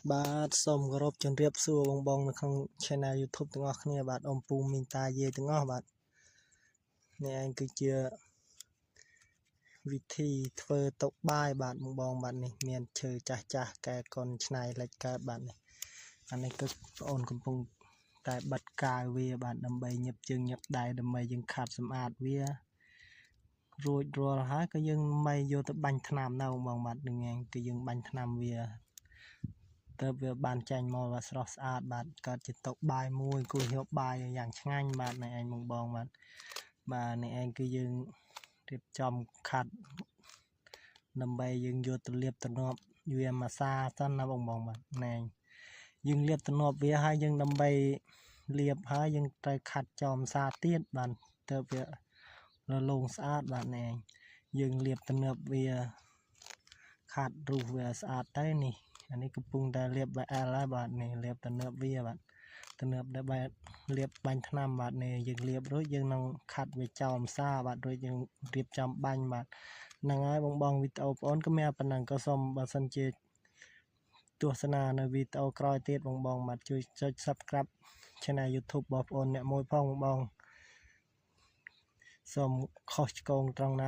បាទសូមគោរពជម្រាបសួរបងនៅក្នុង Channel YouTube ទាំងអស់គ្នាបាទអ៊ំពូមីងតាយាយទាំងអស់បាទនេះឯងគឺជាវិធីធ្វើតុបាយបាទបងបាទនេះមានឈើចាស់កែកុនឆ្នៃលិចកើតបាទនេះអានេះគឺបងអូនកំពុងតែបិទកាវវាបាទដើម្បីញឹបជើងញឹបដៃដើម្បីយើងខាត់សម្អាតវារួចរាល់ហើយក៏យើងមិនយកទៅបាញ់ថ្នាំនៅបងបាទនឹងឯងគឺយើងបាញ់ថ្នាំវាទៅវាបានចាញ់មកបាទស្រស់ស្អាតបាទកើតជាតុបាយមួយគួរយកបាយយ៉ាងឆ្ងាញ់បាទនេះឯងបងបាទនេះឯងគឺយើងរៀបចំខាត់ដើម្បីយើងយកទៅលាបទ្នប់វាមួយសាសិនណាបងបាទណែយើងលាបទ្នប់វាហើយយើងដើម្បីលាបហើយយើងត្រូវខាត់ចំសាទៀតបាទទៅវារលោងស្អាតបាទណែយើងលាបទ្នប់វាខាត់រូសវាស្អាតទៅនេះអានេះកំពុងតែលាបបាយអែលហើយបាទនេះលាបទ្នប់វាបាទទ្នប់ដែលបែបលាបបាញ់ថ្នាំបាទនេះយើងលាបរួចយើងនឹងខាត់វាចោលម្សាបាទរួចយើងរៀបចំបាញ់បាទហ្នឹងហើយបងវីដេអូបងអូនក៏មានប៉ុណ្ណឹងក៏សូមបើសិនជាទស្សនានៅវីដេអូក្រោយទៀតបងបាទជួយចុច Subscribe Channel YouTube បងប្អូនអ្នកមួយផងបងសូមខុសឆ្គងត្រង់ណា